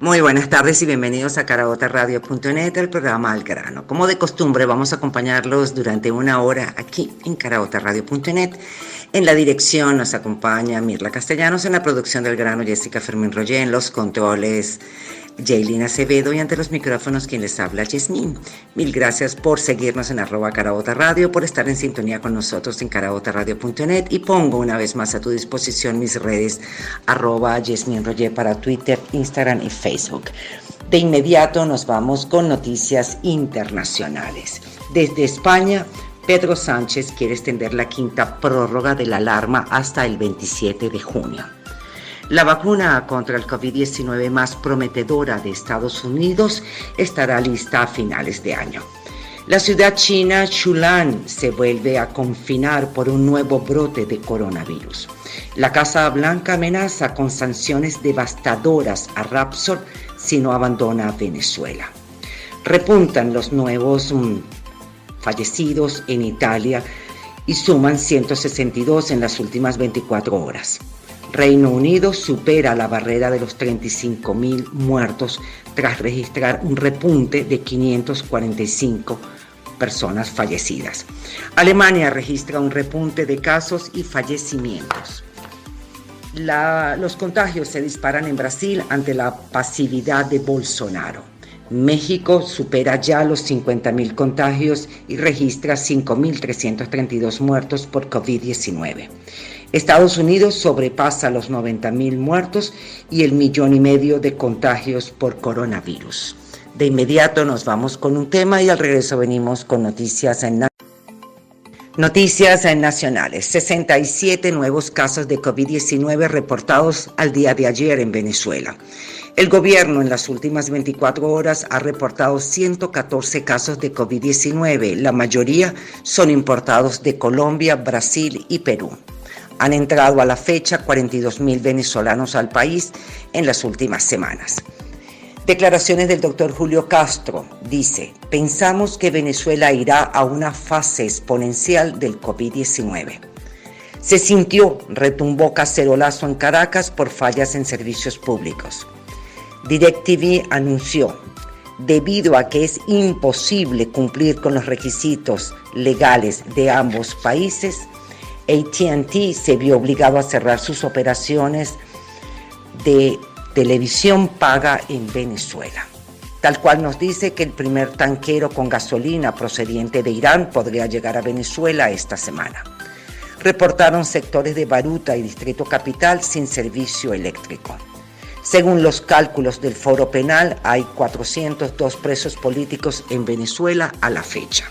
Muy buenas tardes y bienvenidos a caraotaradio.net, el programa Al Grano. Como de costumbre, vamos a acompañarlos durante una hora aquí en caraotaradio.net. En la dirección nos acompaña Mirla Castellanos, en la producción del Grano Jessica Fermín Roger, en los controles Jaylin Acevedo y ante los micrófonos quien les habla, Yasmín. Mil gracias por seguirnos en @caraotaradio, por estar en sintonía con nosotros en caraotaradio.net y pongo una vez más a tu disposición mis redes @Yasmín Roger para Twitter, Instagram y Facebook. De inmediato nos vamos con noticias internacionales. Desde España, Pedro Sánchez quiere extender la quinta prórroga de la alarma hasta el 27 de junio. La vacuna contra el COVID-19 más prometedora de Estados Unidos estará lista a finales de año. La ciudad china Chulan se vuelve a confinar por un nuevo brote de coronavirus. La Casa Blanca amenaza con sanciones devastadoras a Repsol si no abandona Venezuela. Repuntan los nuevos fallecidos en Italia y suman 162 en las últimas 24 horas. Reino Unido supera la barrera de los 35.000 muertos tras registrar un repunte de 545 personas fallecidas. Alemania registra un repunte de casos y fallecimientos. Los contagios se disparan en Brasil ante la pasividad de Bolsonaro. México supera ya los 50.000 contagios y registra 5.332 muertos por COVID-19. Estados Unidos sobrepasa los 90.000 muertos y el 1,5 millones de contagios por coronavirus. De inmediato nos vamos con un tema y al regreso venimos con noticias nacionales. 67 nuevos casos de COVID-19 reportados al día de ayer en Venezuela. El gobierno en las últimas 24 horas ha reportado 114 casos de COVID-19. La mayoría son importados de Colombia, Brasil y Perú. Han entrado a la fecha 42.000 venezolanos al país en las últimas semanas. Declaraciones del doctor Julio Castro. Dice, pensamos que Venezuela irá a una fase exponencial del COVID-19. Se sintió, retumbó cacerolazo en Caracas por fallas en servicios públicos. DirecTV anunció, debido a que es imposible cumplir con los requisitos legales de ambos países, AT&T se vio obligado a cerrar sus operaciones de televisión paga en Venezuela. Tal cual nos dice que el primer tanquero con gasolina procedente de Irán podría llegar a Venezuela esta semana. Reportaron sectores de Baruta y Distrito Capital sin servicio eléctrico. Según los cálculos del Foro Penal, hay 402 presos políticos en Venezuela a la fecha.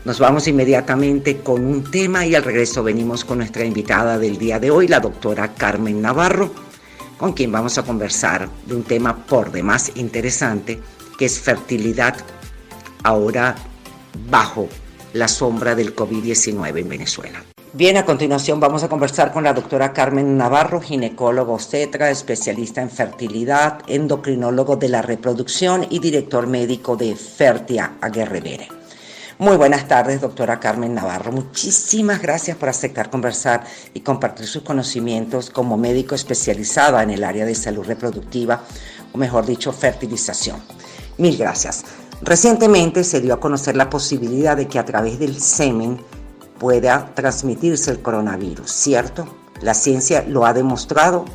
Nos vamos inmediatamente con un tema y al regreso venimos con nuestra invitada del día de hoy, la doctora Carmen Navarro, con quien vamos a conversar de un tema por demás interesante, que es fertilidad ahora bajo la sombra del COVID-19 en Venezuela. Bien, a continuación vamos a conversar con la doctora Carmen Navarro, ginecólogo obstetra, especialista en fertilidad, endocrinólogo de la reproducción y director médico de Fertia Aguerrevere. Muy buenas tardes, doctora Carmen Navarro. Muchísimas gracias por aceptar conversar y compartir sus conocimientos como médico especializada en el área de salud reproductiva, o mejor dicho, fertilización. Mil gracias. Recientemente se dio a conocer la posibilidad de que a través del semen pueda transmitirse el coronavirus, ¿cierto? La ciencia lo ha demostrado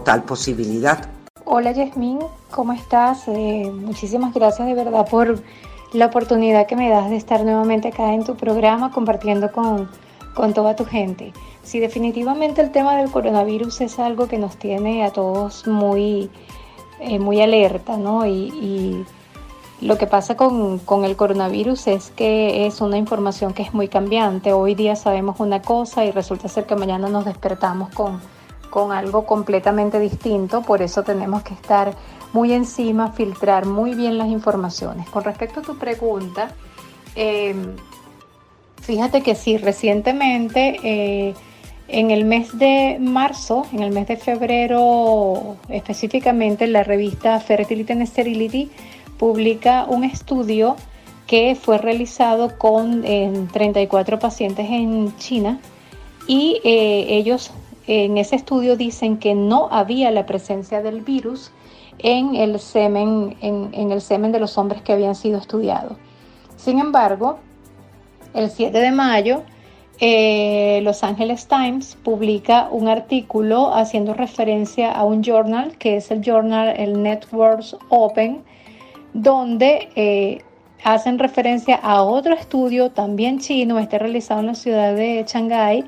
tal posibilidad. Hola Yasmín, ¿cómo estás? Muchísimas gracias de verdad por la oportunidad que me das de estar nuevamente acá en tu programa compartiendo con toda tu gente. Sí, definitivamente el tema del coronavirus es algo que nos tiene a todos muy alerta, ¿no? Y lo que pasa con el coronavirus es que es una información que es muy cambiante. Hoy día sabemos una cosa y resulta ser que mañana nos despertamos con algo completamente distinto. Por eso tenemos que estar muy encima, filtrar muy bien las informaciones. Con respecto a tu pregunta, fíjate que sí, recientemente en el mes de marzo, en el mes de febrero específicamente, la revista Fertility and Sterility publica un estudio que fue realizado con 34 pacientes en China y ellos en ese estudio dicen que no había la presencia del virus en el semen, en el semen de los hombres que habían sido estudiados. Sin embargo, el 7 de mayo, Los Angeles Times publica un artículo haciendo referencia a un journal, que es el Networks Open, donde hacen referencia a otro estudio también chino, realizado en la ciudad de Shanghái,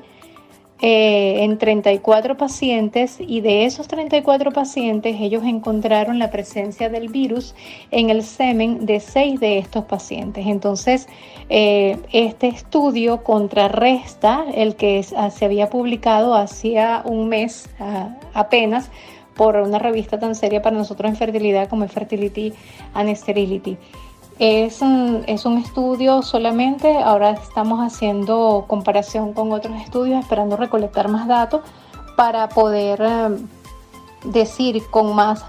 en 34 pacientes, y de esos 34 pacientes ellos encontraron la presencia del virus en el semen de 6 de estos pacientes. Entonces este estudio contrarresta el que se había publicado hacía un mes apenas por una revista tan seria para nosotros en fertilidad como es Fertility and Sterility. Es un estudio solamente, ahora estamos haciendo comparación con otros estudios, esperando recolectar más datos para poder decir con más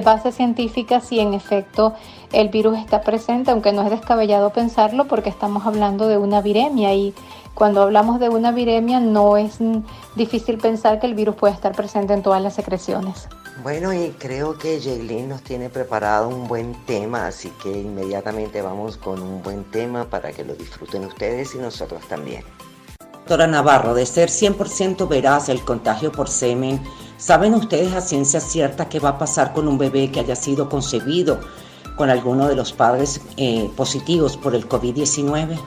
base científica si en efecto el virus está presente, aunque no es descabellado pensarlo porque estamos hablando de una viremia, y cuando hablamos de una viremia no es difícil pensar que el virus puede estar presente en todas las secreciones. Bueno, y creo que Jaylin nos tiene preparado un buen tema, así que inmediatamente vamos con un buen tema para que lo disfruten ustedes y nosotros también. Doctora Navarro, de ser 100% veraz el contagio por semen, ¿saben ustedes a ciencia cierta qué va a pasar con un bebé que haya sido concebido con alguno de los padres positivos por el COVID-19?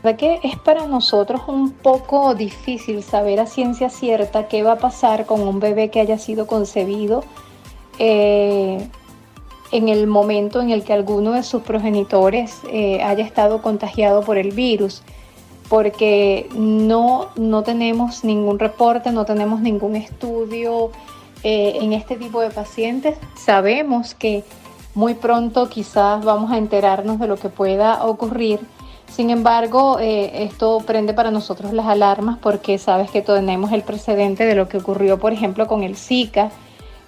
La verdad que es para nosotros un poco difícil saber a ciencia cierta qué va a pasar con un bebé que haya sido concebido en el momento en el que alguno de sus progenitores haya estado contagiado por el virus, porque no tenemos ningún reporte, no tenemos ningún estudio en este tipo de pacientes. Sabemos que muy pronto quizás vamos a enterarnos de lo que pueda ocurrir. Sin embargo, esto prende para nosotros las alarmas porque sabes que tenemos el precedente de lo que ocurrió, por ejemplo, con el Zika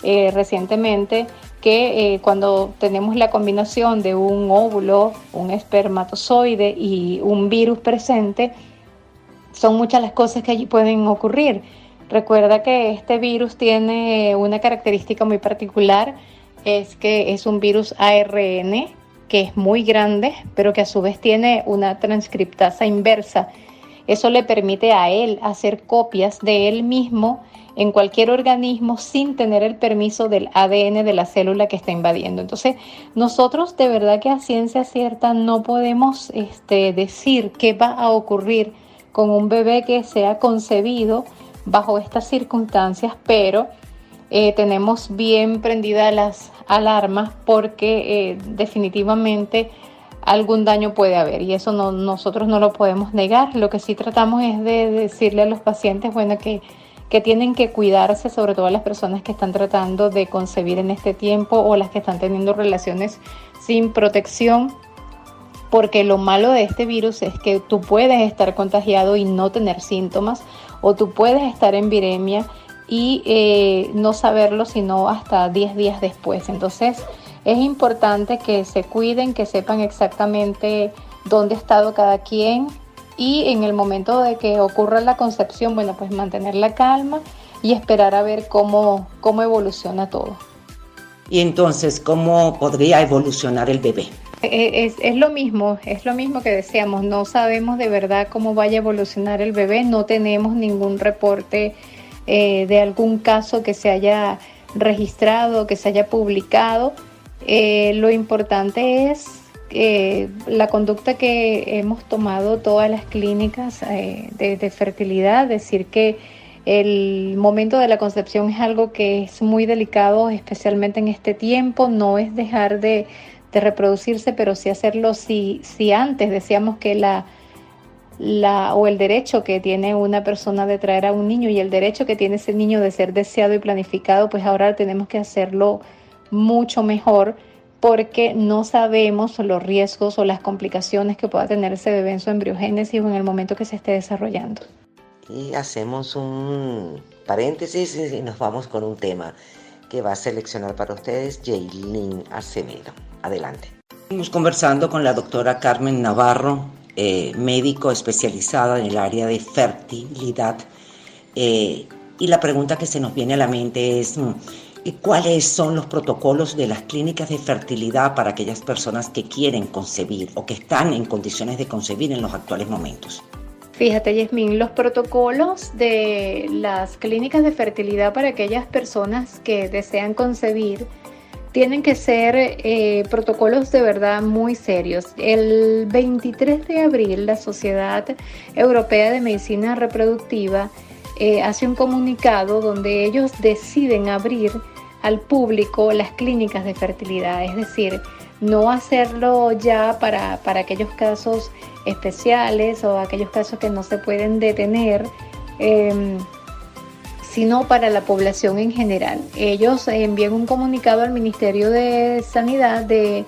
recientemente, que cuando tenemos la combinación de un óvulo, un espermatozoide y un virus presente, son muchas las cosas que allí pueden ocurrir. Recuerda que este virus tiene una característica muy particular, es que es un virus ARN, que es muy grande, pero que a su vez tiene una transcriptasa inversa. Eso le permite a él hacer copias de él mismo en cualquier organismo sin tener el permiso del ADN de la célula que está invadiendo. Entonces, nosotros de verdad que a ciencia cierta no podemos decir qué va a ocurrir con un bebé que sea concebido bajo estas circunstancias, pero tenemos bien prendidas las alarmas porque definitivamente algún daño puede haber, y eso nosotros no lo podemos negar. Lo que sí tratamos es de decirle a los pacientes, bueno, que tienen que cuidarse, sobre todo las personas que están tratando de concebir en este tiempo o las que están teniendo relaciones sin protección, porque lo malo de este virus es que tú puedes estar contagiado y no tener síntomas, o tú puedes estar en viremia y no saberlo sino hasta 10 días después. Entonces es importante que se cuiden, que sepan exactamente dónde ha estado cada quien, y en el momento de que ocurra la concepción, bueno, pues mantener la calma y esperar a ver cómo evoluciona todo. Y entonces, ¿cómo podría evolucionar el bebé? Es lo mismo que decíamos, no sabemos de verdad cómo vaya a evolucionar el bebé, no tenemos ningún reporte de algún caso que se haya registrado, que se haya publicado. Lo importante es la conducta que hemos tomado todas las clínicas de fertilidad, decir que el momento de la concepción es algo que es muy delicado, especialmente en este tiempo. No es dejar de reproducirse, pero sí hacerlo si antes decíamos que o el derecho que tiene una persona de traer a un niño y el derecho que tiene ese niño de ser deseado y planificado, pues ahora tenemos que hacerlo mucho mejor, porque no sabemos los riesgos o las complicaciones que pueda tener ese bebé en su embriogénesis o en el momento que se esté desarrollando. Y hacemos un paréntesis y nos vamos con un tema que va a seleccionar para ustedes Jaylin Acevedo. Adelante. Estamos conversando con la doctora Carmen Navarro, médico especializada en el área de fertilidad. Y la pregunta que se nos viene a la mente es, ¿Y cuáles son los protocolos de las clínicas de fertilidad para aquellas personas que quieren concebir o que están en condiciones de concebir en los actuales momentos? Fíjate, Yasmín, los protocolos de las clínicas de fertilidad para aquellas personas que desean concebir tienen que ser protocolos de verdad muy serios. El 23 de abril, la Sociedad Europea de Medicina Reproductiva hace un comunicado donde ellos deciden abrir al público las clínicas de fertilidad, es decir, no hacerlo ya para aquellos casos especiales o aquellos casos que no se pueden detener, sino para la población en general. Ellos envían un comunicado al Ministerio de Sanidad de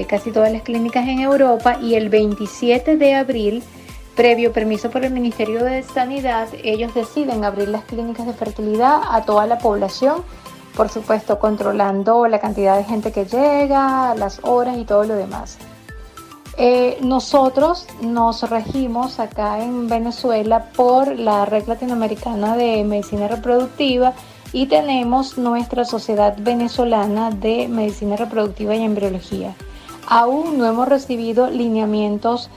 casi todas las clínicas en Europa, y el 27 de abril, previo permiso por el Ministerio de Sanidad, ellos deciden abrir las clínicas de fertilidad a toda la población, por supuesto controlando la cantidad de gente que llega, las horas y todo lo demás. Nosotros nos regimos acá en Venezuela por la Red Latinoamericana de Medicina Reproductiva y tenemos nuestra Sociedad Venezolana de Medicina Reproductiva y Embriología. Aún no hemos recibido lineamientos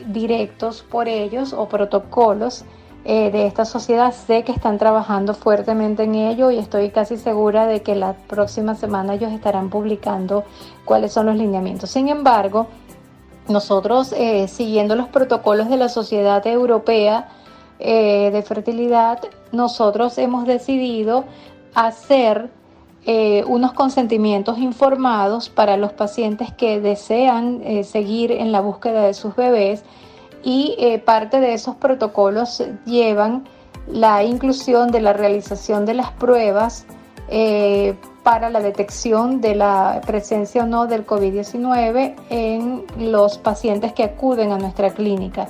directos por ellos o protocolos de esta sociedad. Sé que están trabajando fuertemente en ello y estoy casi segura de que la próxima semana ellos estarán publicando cuáles son los lineamientos. Sin embargo, nosotros, siguiendo los protocolos de la Sociedad Europea de Fertilidad, nosotros hemos decidido hacer unos consentimientos informados para los pacientes que desean seguir en la búsqueda de sus bebés, y parte de esos protocolos llevan la inclusión de la realización de las pruebas para la detección de la presencia o no del COVID-19 en los pacientes que acuden a nuestra clínica.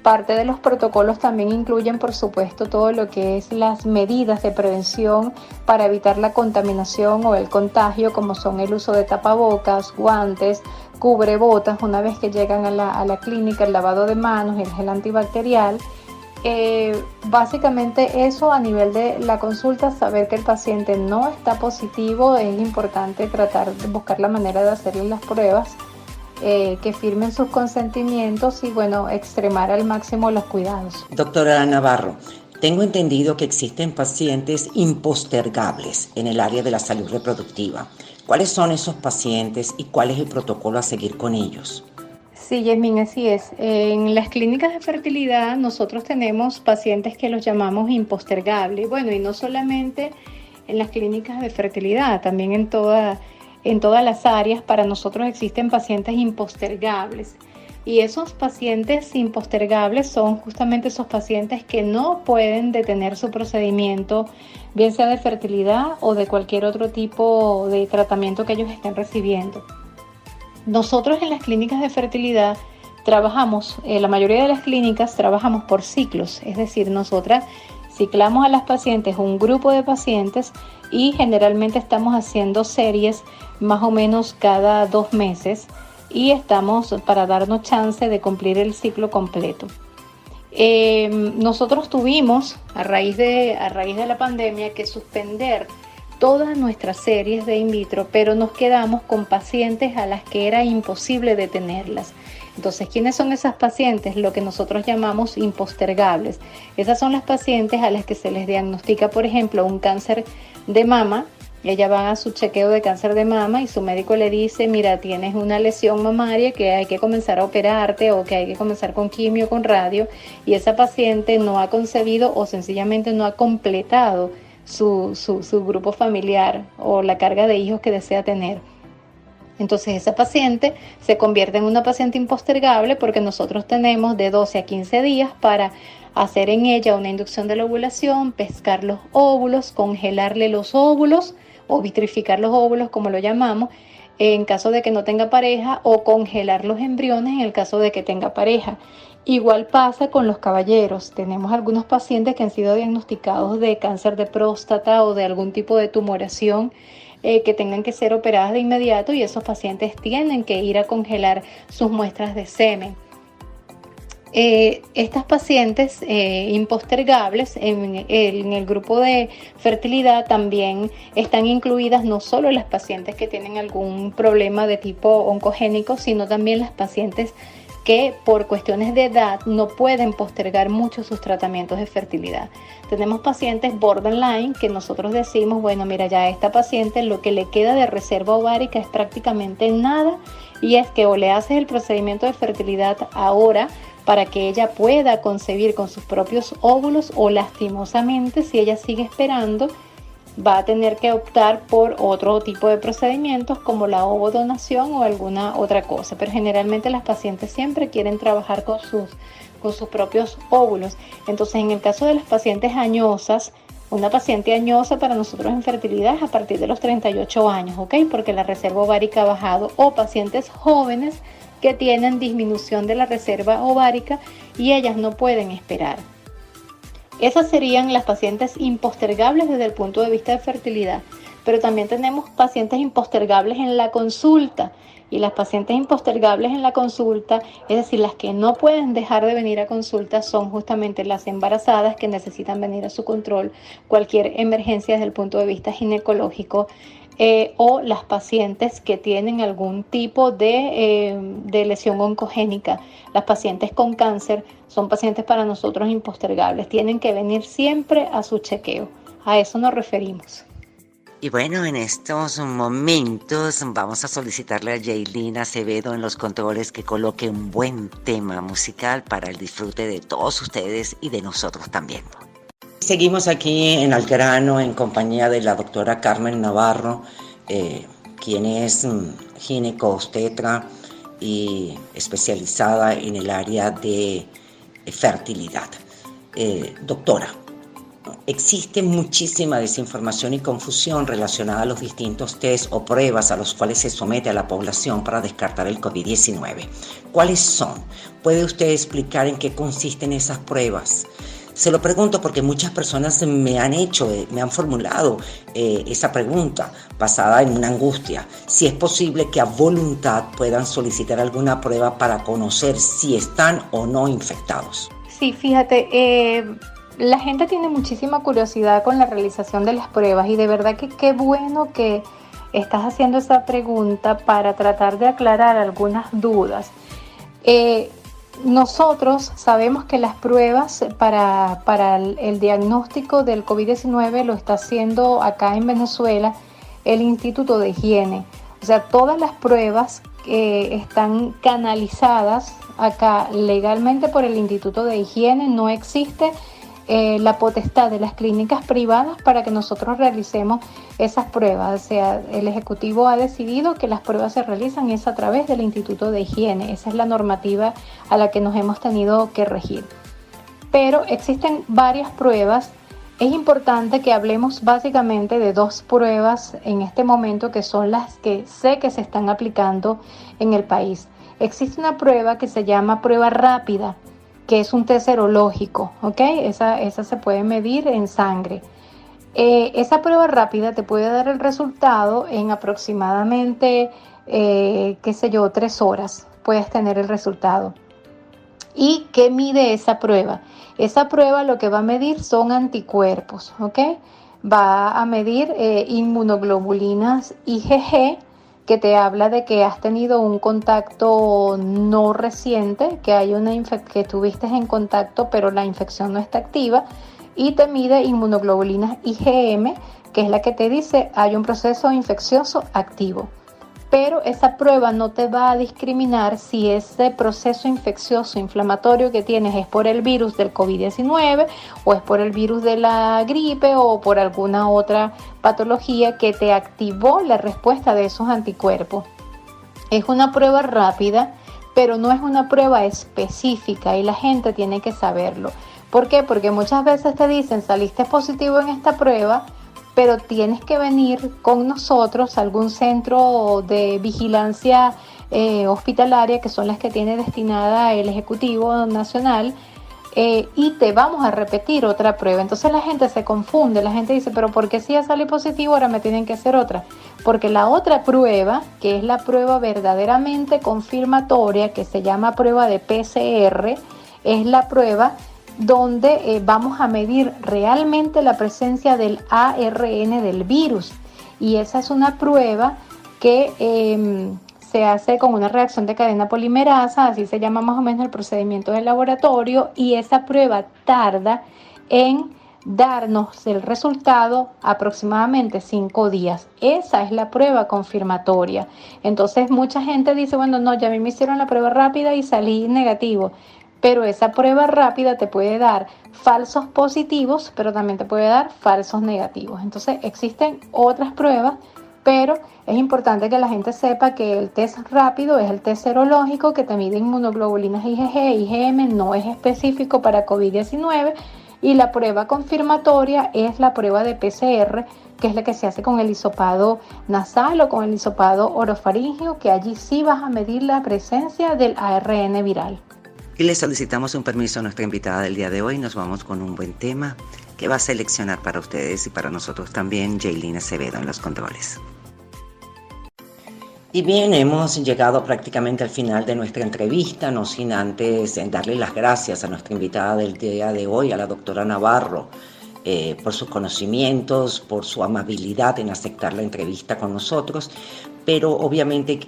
Parte de los protocolos también incluyen, por supuesto, todo lo que es las medidas de prevención para evitar la contaminación o el contagio, como son el uso de tapabocas, guantes, cubrebotas una vez que llegan a la clínica, el lavado de manos, el gel antibacterial. Básicamente eso a nivel de la consulta, saber que el paciente no está positivo. Es importante tratar de buscar la manera de hacerle las pruebas, que firmen sus consentimientos y bueno, extremar al máximo los cuidados. Doctora Navarro, tengo entendido que existen pacientes impostergables en el área de la salud reproductiva. ¿Cuáles son esos pacientes y cuál es el protocolo a seguir con ellos? Sí, Yasmín, así es. En las clínicas de fertilidad nosotros tenemos pacientes que los llamamos impostergables. Bueno, y no solamente en las clínicas de fertilidad, también en todas las áreas para nosotros existen pacientes impostergables. Y esos pacientes impostergables son justamente esos pacientes que no pueden detener su procedimiento, bien sea de fertilidad o de cualquier otro tipo de tratamiento que ellos estén recibiendo. Nosotros en las clínicas de fertilidad trabajamos, la mayoría de las clínicas trabajamos por ciclos, es decir, nosotras ciclamos a las pacientes, un grupo de pacientes, y generalmente estamos haciendo series más o menos cada 2 meses y estamos para darnos chance de cumplir el ciclo completo. Nosotros tuvimos, a raíz de la pandemia, que suspender todas nuestras series de in vitro, pero nos quedamos con pacientes a las que era imposible detenerlas. Entonces, ¿quiénes son esas pacientes? Lo que nosotros llamamos impostergables. Esas son las pacientes a las que se les diagnostica, por ejemplo, un cáncer de mama. Ella va a su chequeo de cáncer de mama y su médico le dice, mira, tienes una lesión mamaria que hay que comenzar a operarte o que hay que comenzar con quimio, con radio, y esa paciente no ha concebido o sencillamente no ha completado su grupo familiar o la carga de hijos que desea tener. Entonces esa paciente se convierte en una paciente impostergable porque nosotros tenemos de 12 a 15 días para hacer en ella una inducción de la ovulación, pescar los óvulos, congelarle los óvulos o vitrificar los óvulos, como lo llamamos, en caso de que no tenga pareja, o congelar los embriones en el caso de que tenga pareja. Igual pasa con los caballeros. Tenemos algunos pacientes que han sido diagnosticados de cáncer de próstata o de algún tipo de tumoración que tengan que ser operadas de inmediato, y esos pacientes tienen que ir a congelar sus muestras de semen. estas pacientes impostergables en el grupo de fertilidad también están incluidas no solo las pacientes que tienen algún problema de tipo oncogénico, sino también las pacientes que por cuestiones de edad no pueden postergar mucho sus tratamientos de fertilidad. Tenemos pacientes borderline que nosotros decimos, bueno, mira, ya a esta paciente lo que le queda de reserva ovárica es prácticamente nada, y es que o le haces el procedimiento de fertilidad ahora para que ella pueda concebir con sus propios óvulos, o lastimosamente, si ella sigue esperando, va a tener que optar por otro tipo de procedimientos como la ovodonación o alguna otra cosa. Pero generalmente las pacientes siempre quieren trabajar con sus propios óvulos. Entonces, en el caso de las pacientes añosas, una paciente añosa para nosotros en fertilidad es a partir de los 38 años, ¿ok? Porque la reserva ovárica ha bajado. O pacientes jóvenes que tienen disminución de la reserva ovárica y ellas no pueden esperar. Esas serían las pacientes impostergables desde el punto de vista de fertilidad. Pero también tenemos pacientes impostergables en la consulta. Y las pacientes impostergables en la consulta, es decir, las que no pueden dejar de venir a consulta, son justamente las embarazadas que necesitan venir a su control, cualquier emergencia desde el punto de vista ginecológico, o las pacientes que tienen algún tipo de lesión oncogénica. Las pacientes con cáncer son pacientes para nosotros impostergables. Tienen que venir siempre a su chequeo. A eso nos referimos. Y bueno, en estos momentos vamos a solicitarle a Yailin Acevedo en los controles que coloque un buen tema musical para el disfrute de todos ustedes y de nosotros también. Seguimos aquí en Al Grano en compañía de la doctora Carmen Navarro, quien es gineco-obstetra y especializada en el área de fertilidad. Doctora, existe muchísima desinformación y confusión relacionada a los distintos test o pruebas a los cuales se somete a la población para descartar el COVID-19. ¿Cuáles son? ¿Puede usted explicar en qué consisten esas pruebas? Se lo pregunto porque muchas personas me han formulado esa pregunta basada en una angustia. Si es posible que a voluntad puedan solicitar alguna prueba para conocer si están o no infectados. Sí, fíjate, la gente tiene muchísima curiosidad con la realización de las pruebas y de verdad que qué bueno que estás haciendo esa pregunta para tratar de aclarar algunas dudas. Nosotros sabemos que las pruebas para el diagnóstico del COVID-19 lo está haciendo acá en Venezuela el Instituto de Higiene. O sea, todas las pruebas están canalizadas acá legalmente por el Instituto de Higiene. No existe la potestad de las clínicas privadas para que nosotros realicemos esas pruebas. O sea, el Ejecutivo ha decidido que las pruebas se realizan es a través del Instituto de Higiene. Esa es la normativa a la que nos hemos tenido que regir. Pero existen varias pruebas. Es importante que hablemos básicamente de dos pruebas en este momento que son las que sé que se están aplicando en el país. Existe una prueba que se llama prueba rápida, que es un test serológico, ¿ok? Esa se puede medir en sangre. Esa prueba rápida te puede dar el resultado en aproximadamente, 3 horas. Puedes tener el resultado. ¿Y qué mide esa prueba? Esa prueba lo que va a medir son anticuerpos, ¿ok? Va a medir inmunoglobulinas IgG, que te habla de que has tenido un contacto no reciente, que hay que tuviste en contacto pero la infección no está activa, y te mide inmunoglobulinas IgM, que es la que te dice hay un proceso infeccioso activo. Pero esa prueba no te va a discriminar si ese proceso infeccioso inflamatorio que tienes es por el virus del COVID-19 o es por el virus de la gripe o por alguna otra patología que te activó la respuesta de esos anticuerpos. Es una prueba rápida, pero no es una prueba específica y la gente tiene que saberlo. ¿Por qué? Porque muchas veces te dicen saliste positivo en esta prueba, pero tienes que venir con nosotros a algún centro de vigilancia hospitalaria, que son las que tiene destinada el Ejecutivo Nacional, y te vamos a repetir otra prueba. Entonces la gente se confunde, la gente dice, pero ¿por qué si ya salí positivo ahora me tienen que hacer otra? Porque la otra prueba, que es la prueba verdaderamente confirmatoria, que se llama prueba de PCR, es la prueba donde vamos a medir realmente la presencia del ARN del virus. Y esa es una prueba que se hace con una reacción de cadena polimerasa, así se llama más o menos el procedimiento del laboratorio, y esa prueba tarda en darnos el resultado aproximadamente 5 días. Esa es la prueba confirmatoria. Entonces mucha gente dice, bueno, no, ya a mí me hicieron la prueba rápida y salí negativo. Pero esa prueba rápida te puede dar falsos positivos, pero también te puede dar falsos negativos. Entonces existen otras pruebas, pero es importante que la gente sepa que el test rápido es el test serológico que te mide inmunoglobulinas IgG, IgM, no es específico para COVID-19, y la prueba confirmatoria es la prueba de PCR, que es la que se hace con el hisopado nasal o con el hisopado orofaríngeo, que allí sí vas a medir la presencia del ARN viral. Y le solicitamos un permiso a nuestra invitada del día de hoy. Nos vamos con un buen tema que va a seleccionar para ustedes y para nosotros también Jaylin Acevedo en los controles. Y bien, hemos llegado prácticamente al final de nuestra entrevista, no sin antes darle las gracias a nuestra invitada del día de hoy, a la doctora Navarro, por sus conocimientos, por su amabilidad en aceptar la entrevista con nosotros, pero obviamente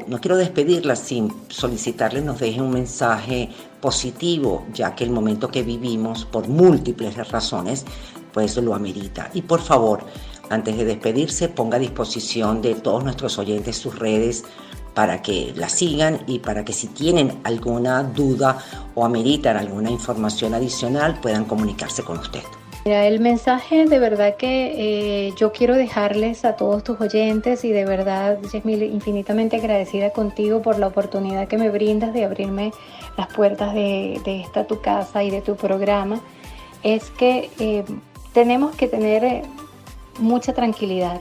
no quiero despedirla sin solicitarle nos deje un mensaje positivo, ya que el momento que vivimos, por múltiples razones, pues lo amerita. Y por favor, antes de despedirse, ponga a disposición de todos nuestros oyentes sus redes para que la sigan y para que si tienen alguna duda o ameritan alguna información adicional puedan comunicarse con usted. Mira, el mensaje de verdad que yo quiero dejarles a todos tus oyentes, y de verdad, Yasmil, infinitamente agradecida contigo por la oportunidad que me brindas de abrirme las puertas de esta tu casa y de tu programa, es que tenemos que tener mucha tranquilidad.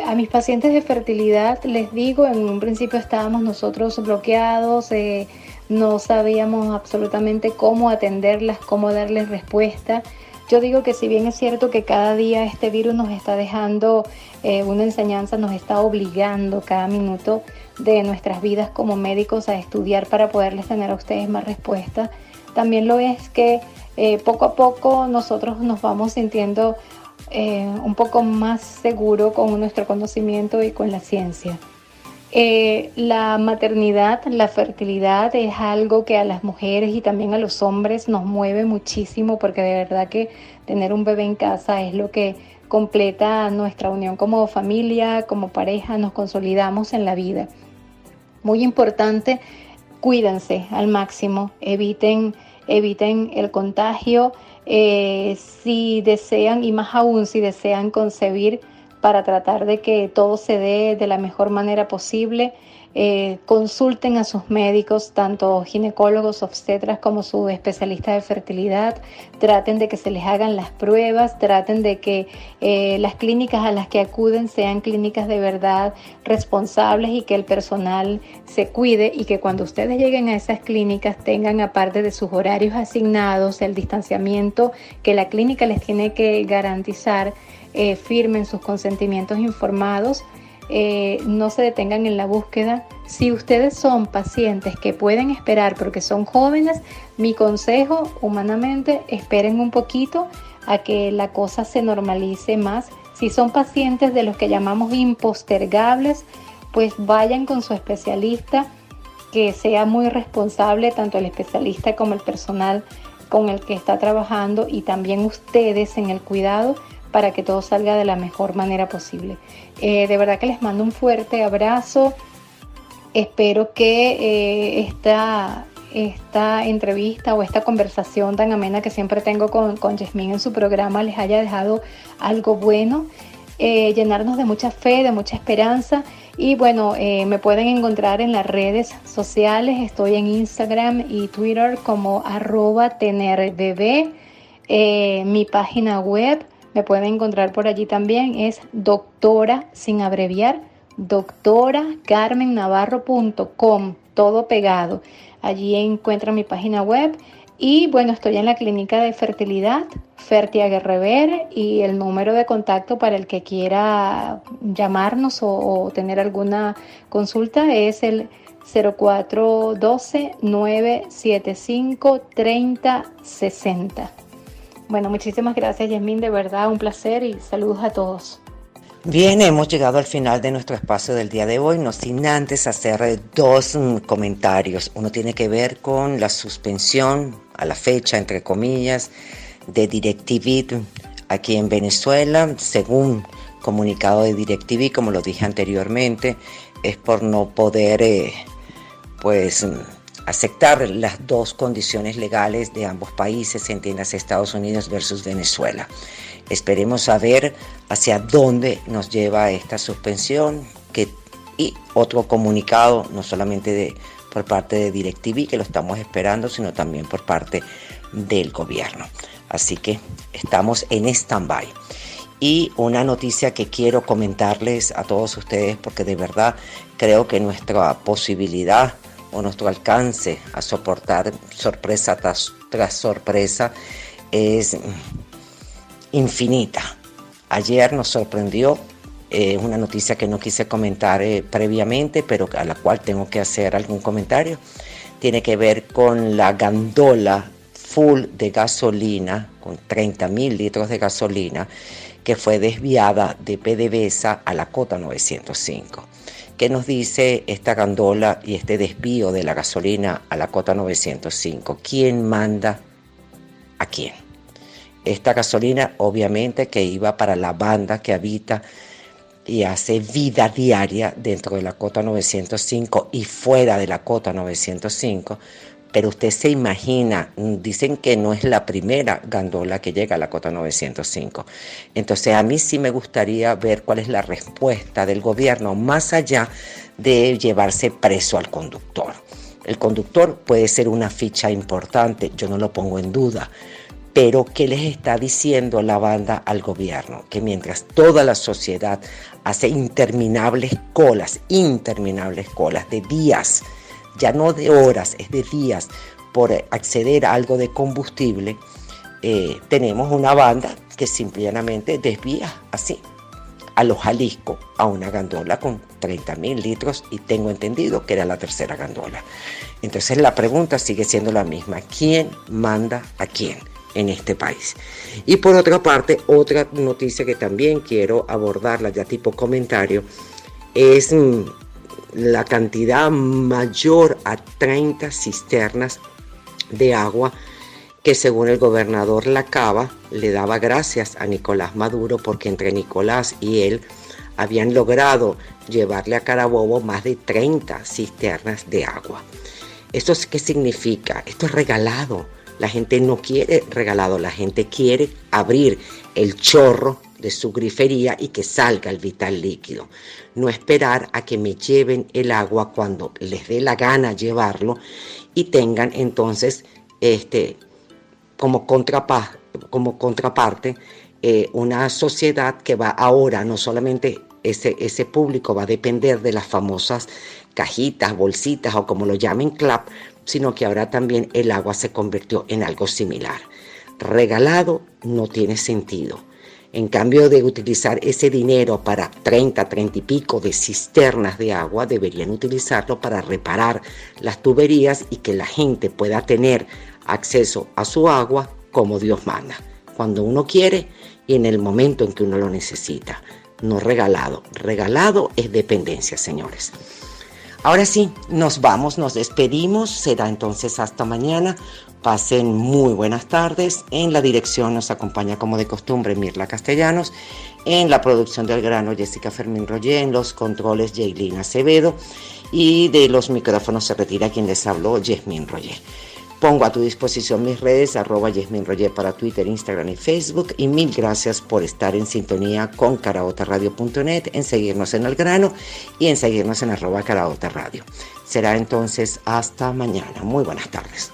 A mis pacientes de fertilidad les digo, en un principio estábamos nosotros bloqueados, no sabíamos absolutamente cómo atenderlas, cómo darles respuesta. Yo digo que si bien es cierto que cada día este virus nos está dejando una enseñanza, nos está obligando cada minuto de nuestras vidas como médicos a estudiar para poderles tener a ustedes más respuestas, también lo es que poco a poco nosotros nos vamos sintiendo un poco más seguro con nuestro conocimiento y con la ciencia. La maternidad, la fertilidad es algo que a las mujeres y también a los hombres nos mueve muchísimo, porque de verdad que tener un bebé en casa es lo que completa nuestra unión como familia, como pareja, nos consolidamos en la vida. Muy importante, cuídense al máximo, eviten el contagio. Si desean, y más aún si desean concebir, para tratar de que todo se dé de la mejor manera posible, consulten a sus médicos, tanto ginecólogos, obstetras como su especialista de fertilidad. Traten de que se les hagan las pruebas, traten de que las clínicas a las que acuden sean clínicas de verdad responsables y que el personal se cuide, y que cuando ustedes lleguen a esas clínicas tengan, aparte de sus horarios asignados, el distanciamiento que la clínica les tiene que garantizar, firmen sus consentimientos informados. No se detengan en la búsqueda. Si ustedes son pacientes que pueden esperar porque son jóvenes, mi consejo humanamente, esperen un poquito a que la cosa se normalice más. Si son pacientes de los que llamamos impostergables, pues vayan con su especialista, que sea muy responsable tanto el especialista como el personal con el que está trabajando, y también ustedes en el cuidado, para que todo salga de la mejor manera posible. De verdad que les mando un fuerte abrazo. Espero que esta entrevista o esta conversación tan amena que siempre tengo con Yasmín en su programa les haya dejado algo bueno, llenarnos de mucha fe, de mucha esperanza. Y bueno, me pueden encontrar en las redes sociales. Estoy en Instagram y Twitter como @tenerbebé. Mi página web me pueden encontrar por allí también, es doctora, sin abreviar, doctoracarmennavarro.com, todo pegado. Allí encuentran mi página web Y bueno, estoy en la clínica de fertilidad, Fertia Guerrever, y el número de contacto para el que quiera llamarnos o tener alguna consulta es el 0412-975-3060. Bueno, muchísimas gracias, Yasmín, de verdad un placer y saludos a todos. Bien, hemos llegado al final de nuestro espacio del día de hoy, no sin antes hacer dos comentarios. Uno tiene que ver con la suspensión a la fecha, entre comillas, de DirecTV aquí en Venezuela. Según comunicado de DirecTV, como lo dije anteriormente, es por no poder aceptar las dos condiciones legales de ambos países, entiéndase Estados Unidos versus Venezuela. Esperemos a ver hacia dónde nos lleva esta suspensión y otro comunicado, no solamente por parte de DirecTV, que lo estamos esperando, sino también por parte del gobierno. Así que estamos en stand-by. Y una noticia que quiero comentarles a todos ustedes, porque de verdad creo que nuestra posibilidad o nuestro alcance a soportar sorpresa tras sorpresa es infinita. Ayer nos sorprendió una noticia que no quise comentar previamente, pero a la cual tengo que hacer algún comentario. Tiene que ver con la gandola full de gasolina, con 30.000 litros de gasolina, que fue desviada de PDVSA a la cota 905. ¿Qué nos dice esta gandola y este desvío de la gasolina a la cota 905? ¿Quién manda a quién? Esta gasolina obviamente que iba para la banda que habita y hace vida diaria dentro de la cota 905 y fuera de la cota 905, pero usted se imagina, dicen que no es la primera gandola que llega a la cota 905. Entonces a mí sí me gustaría ver cuál es la respuesta del gobierno, más allá de llevarse preso al conductor. El conductor puede ser una ficha importante, yo no lo pongo en duda, pero ¿qué les está diciendo la banda al gobierno? Que mientras toda la sociedad hace interminables colas de días, ya no de horas, es de días, por acceder a algo de combustible, tenemos una banda que simplemente desvía así a los Jalisco a una gandola con 30.000 litros y tengo entendido que era la tercera gandola. Entonces la pregunta sigue siendo la misma: ¿quién manda a quién en este país? Y por otra parte, otra noticia que también quiero abordarla ya tipo comentario es la cantidad mayor a 30 cisternas de agua que según el gobernador Lacaba le daba gracias a Nicolás Maduro, porque entre Nicolás y él habían logrado llevarle a Carabobo más de 30 cisternas de agua. ¿Esto qué significa? Esto es regalado. La gente no quiere regalado, la gente quiere abrir el chorro de su grifería y que salga el vital líquido. No esperar a que me lleven el agua cuando les dé la gana llevarlo y tengan entonces como contraparte una sociedad que va ahora, no solamente ese público va a depender de las famosas cajitas, bolsitas o como lo llamen CLAP, sino que ahora también el agua se convirtió en algo similar. Regalado no tiene sentido. En cambio de utilizar ese dinero para 30 y pico de cisternas de agua, deberían utilizarlo para reparar las tuberías y que la gente pueda tener acceso a su agua como Dios manda, cuando uno quiere y en el momento en que uno lo necesita. No regalado. Regalado es dependencia, señores. Ahora sí, nos vamos, nos despedimos. Será entonces hasta mañana. Pasen muy buenas tardes. En la dirección nos acompaña como de costumbre Mirla Castellanos. En la producción del grano Jessica Fermín Roger. En los controles Jaylin Acevedo. Y de los micrófonos se retira quien les habló, Yasmín Roger. Pongo a tu disposición mis redes, @Yasmín Roger para Twitter, Instagram y Facebook. Y mil gracias por estar en sintonía con caraotaradio.net, en seguirnos en El Grano y en seguirnos en @Caraota Radio. Será entonces hasta mañana. Muy buenas tardes.